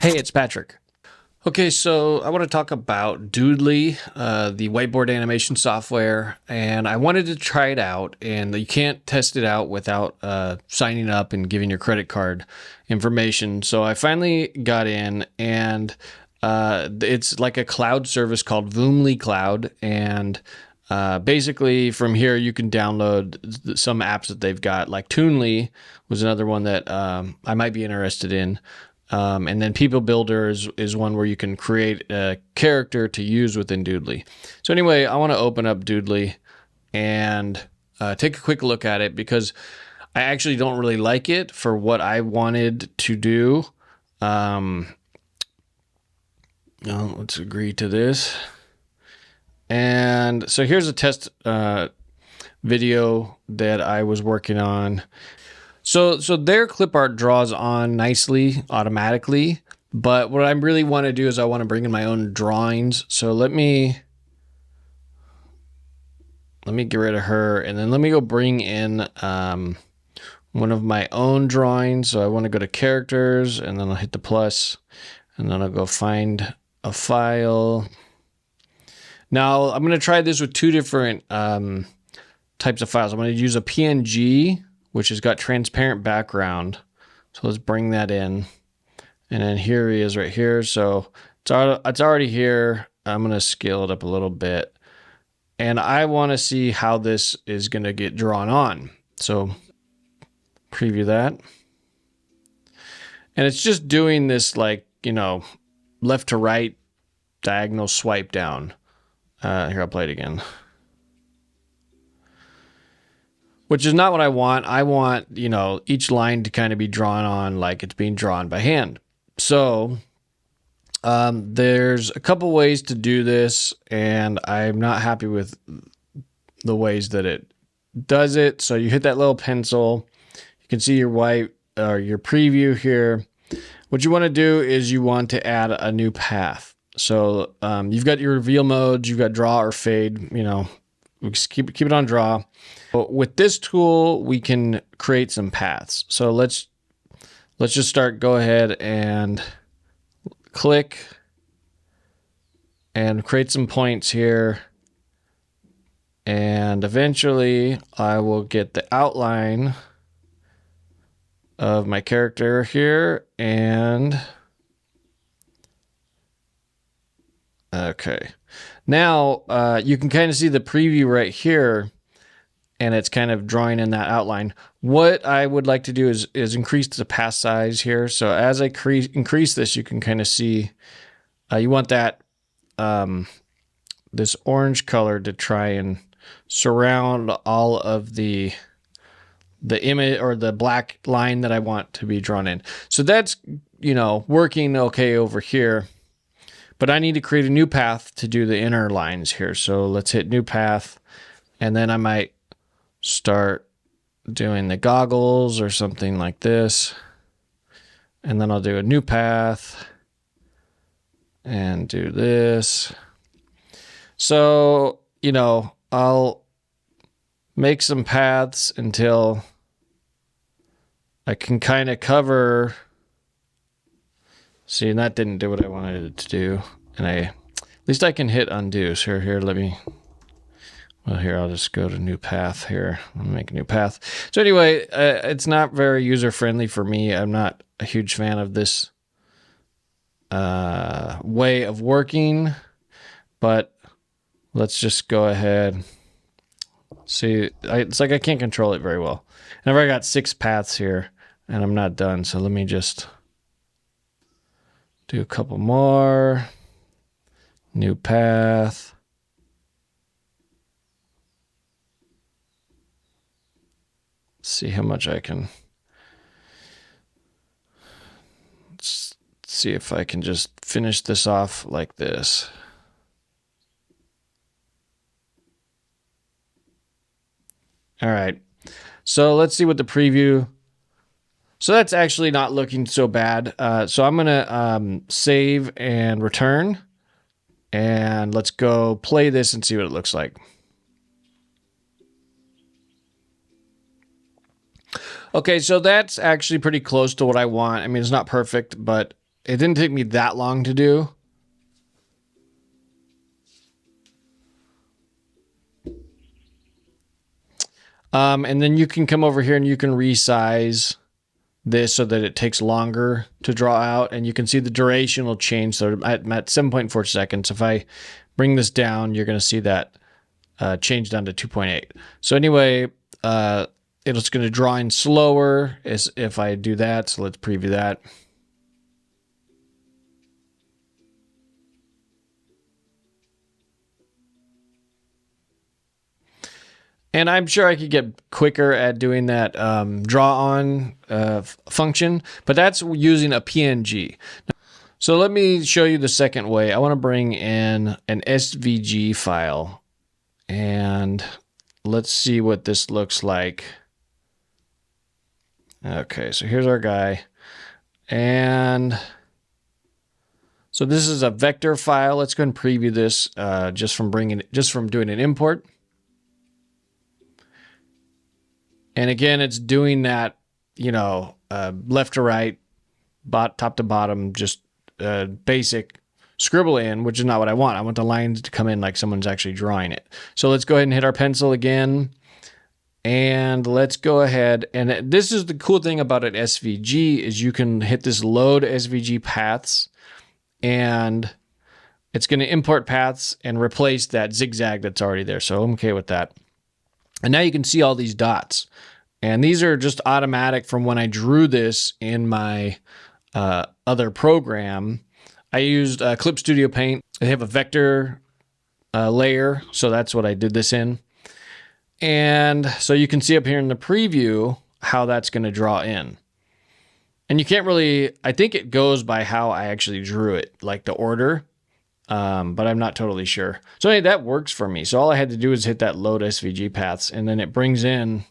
Hey, it's Patrick. Okay, so I want to talk about Doodly, the whiteboard animation software, and I wanted to try it out. And you can't test it out without signing up and giving your credit card information. So I finally got in, and it's like a cloud service called Voomly Cloud, and basically from here you can download some apps that they've got. Like Toonly was another one that I might be interested in. And then People Builder is one where you can create a character to use within Doodly. So anyway, I want to open up Doodly and take a quick look at it because I actually don't really like it for what I wanted to do. Let's agree to this. And so here's a test video that I was working on. So their clip art draws on nicely automatically, but what I really want to do is I want to bring in my own drawings. So let me get rid of her, and then let me go bring in one of my own drawings. So I want to go to characters, and then I'll hit the plus, and then I'll go find a file. Now I'm going to try this with two different types of files. I'm going to use a PNG, which has got transparent background. So let's bring that in. And then here he is right here. So it's already here. I'm going to scale it up a little bit. And I want to see how this is going to get drawn on. So preview that. And it's just doing this like, left to right diagonal swipe down. Here, I'll play it again. Which is not what I want. I want, each line to kind of be drawn on like it's being drawn by hand. So there's a couple ways to do this, and I'm not happy with the ways that it does it. So you hit that little pencil. You can see your white or your preview here. What you want to do is you want to add a new path. So you've got your reveal modes. You've got draw or fade. We just keep it on draw. With this tool, we can create some paths. So let's just go ahead and click and create some points here. And eventually I will get the outline of my character here. And okay. Now you can kind of see the preview right here, and it's kind of drawing in that outline. What I would like to do is increase the path size here. So as I increase this, you can kind of see you want that this orange color to try and surround all of the image or the black line that I want to be drawn in. So that's working okay over here. But I need to create a new path to do the inner lines here. So let's hit new path, and then I might start doing the goggles or something like this. And then I'll do a new path and do this. So, I'll make some paths until I can kind of cover. See, and that didn't do what I wanted it to do. And at least I can hit undo. So here, I'll just go to new path here. I'll make a new path. So anyway, it's not very user-friendly for me. I'm not a huge fan of this way of working, but let's just go ahead. See, it's like I can't control it very well. And I've already got 6 paths here, and I'm not done. So let me just do a couple more. New path. See how much I can. Let's see if I can just finish this off like this. All right. So let's see what the preview. So that's actually not looking so bad. So I'm going to save and return. And let's go play this and see what it looks like. Okay, so that's actually pretty close to what I want. I mean, it's not perfect, but it didn't take me that long to do. And then you can come over here and you can resize this so that it takes longer to draw out, and you can see the duration will change. So I'm at 7.4 seconds. If I bring this down, you're going to see that change down to 2.8. So anyway, it's going to draw in slower as if I do that. So let's preview that. And I'm sure I could get quicker at doing that draw on function, but that's using a PNG. So let me show you the second way. I want to bring in an SVG file, and let's see what this looks like. Okay, so here's our guy. And so this is a vector file. Let's go and preview this just from doing an import. And again, it's doing that, left to right, top to bottom, just basic scribble in, which is not what I want. I want the lines to come in like someone's actually drawing it. So let's go ahead and hit our pencil again. And let's go ahead. And this is the cool thing about an SVG is you can hit this load SVG paths, and it's going to import paths and replace that zigzag that's already there. So I'm okay with that. And now you can see all these dots. And these are just automatic from when I drew this in my other program. I used Clip Studio Paint. They have a vector layer, so that's what I did this in. And so you can see up here in the preview how that's going to draw in. And you can't really, I think it goes by how I actually drew it, like the order. But I'm not totally sure. So anyway, that works for me. So all I had to do is hit that load SVG paths, and then it brings in,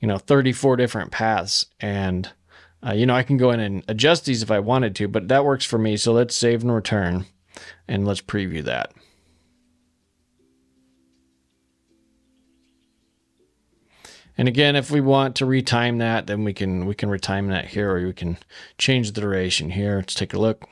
34 different paths. And, I can go in and adjust these if I wanted to, but that works for me. So let's save and return, and let's preview that. And again, if we want to retime that, then we can retime that here, or we can change the duration here. Let's take a look.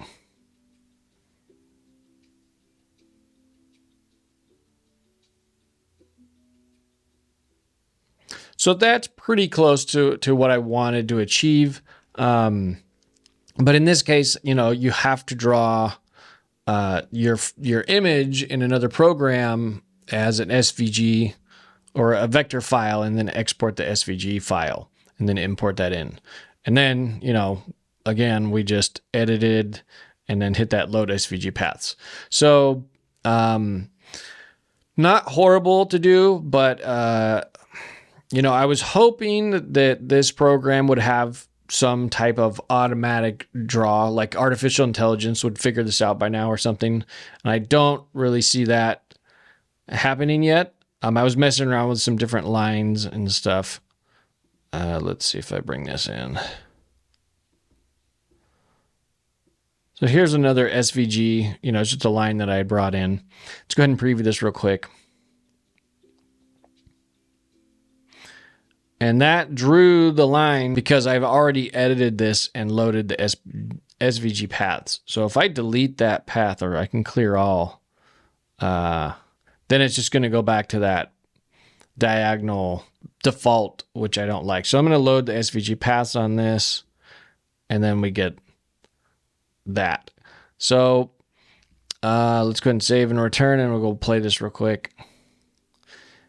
So that's pretty close to what I wanted to achieve. But in this case, you have to draw your image in another program as an SVG or a vector file, and then export the SVG file and then import that in. And then, again, we just edited and then hit that load SVG paths. So not horrible to do, but I was hoping that this program would have some type of automatic draw, like artificial intelligence would figure this out by now or something. And I don't really see that happening yet. I was messing around with some different lines and stuff. Let's see if I bring this in. So here's another SVG, it's just a line that I brought in. Let's go ahead and preview this real quick. And that drew the line because I've already edited this and loaded the SVG paths. So if I delete that path, or I can clear all, then it's just going to go back to that diagonal default, which I don't like. So I'm going to load the SVG paths on this, and then we get that. So let's go ahead and save and return, and we'll go play this real quick.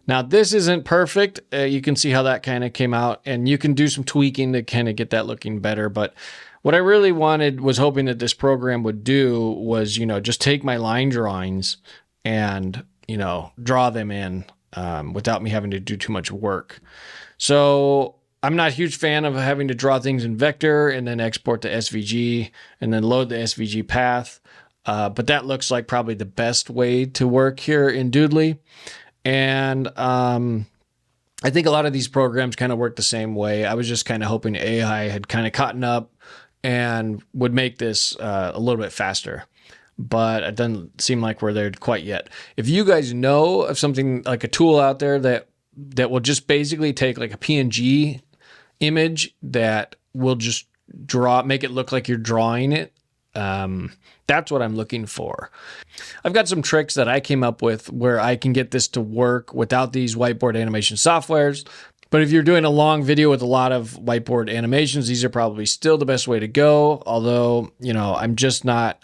Now, this isn't perfect. You can see how that kind of came out, and you can do some tweaking to kind of get that looking better. But what I really was hoping that this program would do was, just take my line drawings and, draw them in without me having to do too much work. So I'm not a huge fan of having to draw things in vector and then export the SVG and then load the SVG path. But that looks like probably the best way to work here in Doodly. And I think a lot of these programs kind of work the same way. I was just kind of hoping AI had kind of caught up and would make this a little bit faster. But it doesn't seem like we're there quite yet. If you guys know of something like a tool out there that will just basically take like a PNG image that will just make it look like you're drawing it, That's what I'm looking for. I've got some tricks that I came up with where I can get this to work without these whiteboard animation softwares. But if you're doing a long video with a lot of whiteboard animations, these are probably still the best way to go. Although, you know, I'm just not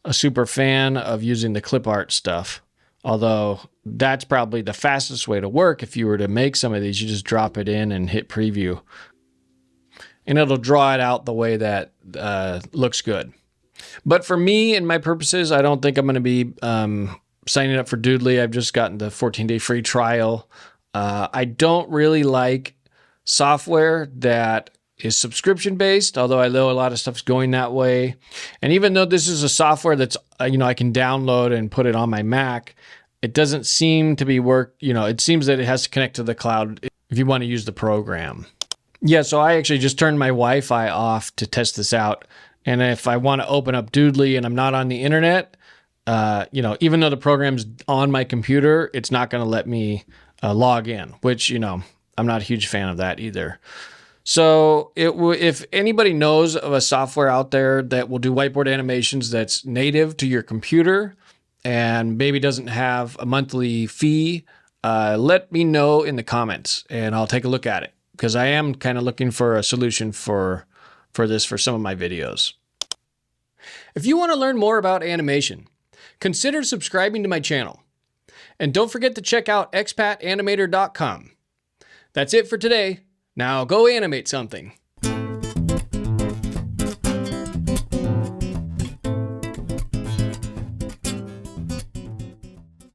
a super fan of using the clip art stuff. Although that's probably the fastest way to work. If you were to make some of these, you just drop it in and hit preview. And it'll draw it out the way that looks good. But for me and my purposes, I don't think I'm going to be signing up for Doodly. I've just gotten the 14-day free trial. I don't really like software that is subscription-based, although I know a lot of stuff's going that way. And even though this is a software that's, I can download and put it on my Mac, it doesn't seem to be it seems that it has to connect to the cloud if you want to use the program. Yeah, so I actually just turned my Wi-Fi off to test this out. And if I want to open up Doodly and I'm not on the internet, even though the program's on my computer, it's not going to let me log in, which, I'm not a huge fan of that either. So if anybody knows of a software out there that will do whiteboard animations that's native to your computer and maybe doesn't have a monthly fee, let me know in the comments and I'll take a look at it, because I am kind of looking for a solution for this for some of my videos. If you want to learn more about animation, consider subscribing to my channel. And don't forget to check out expatanimator.com. That's it for today. Now go animate something.